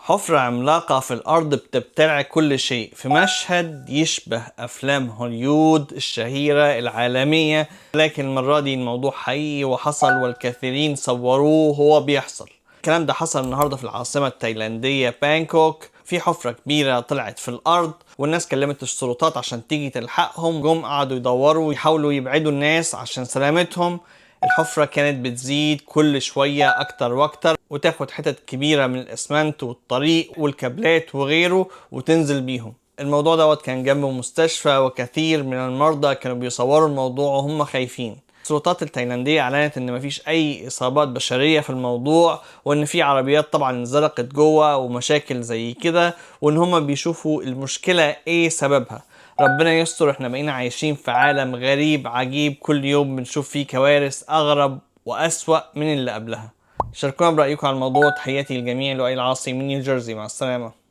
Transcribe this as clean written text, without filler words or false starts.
حفرة عملاقة في الأرض بتبتلع كل شيء في مشهد يشبه أفلام هوليود الشهيرة العالمية، لكن المرة دي الموضوع حقيقي وحصل والكثيرين صوروه وهو بيحصل. الكلام ده حصل النهاردة في العاصمة التايلاندية بانكوك. في حفرة كبيرة طلعت في الأرض والناس كلمت السلطات عشان تيجي تلحقهم. جم قعدوا يدوروا ويحاولوا يبعدوا الناس عشان سلامتهم. الحفرة كانت بتزيد كل شوية أكتر وأكتر وتاخد حتت كبيرة من الإسمنت والطريق والكابلات وغيره وتنزل بيهم. الموضوع دوت كان جنب مستشفى وكثير من المرضى كانوا بيصوروا الموضوع وهم خايفين. السلطات التايلاندية اعلنت ان مفيش اي اصابات بشرية في الموضوع، وان في عربيات طبعا انزلقت جوه ومشاكل زي كده، وان هم بيشوفوا المشكلة ايه سببها. ربنا يستر، احنا بقينا عايشين في عالم غريب عجيب، كل يوم بنشوف فيه كوارث اغرب واسوأ من اللي قبلها. شاركونا برأيكم على الموضوع. تحياتي للجميع، لؤي العاصي من نيوجيرسي، مع السلامة.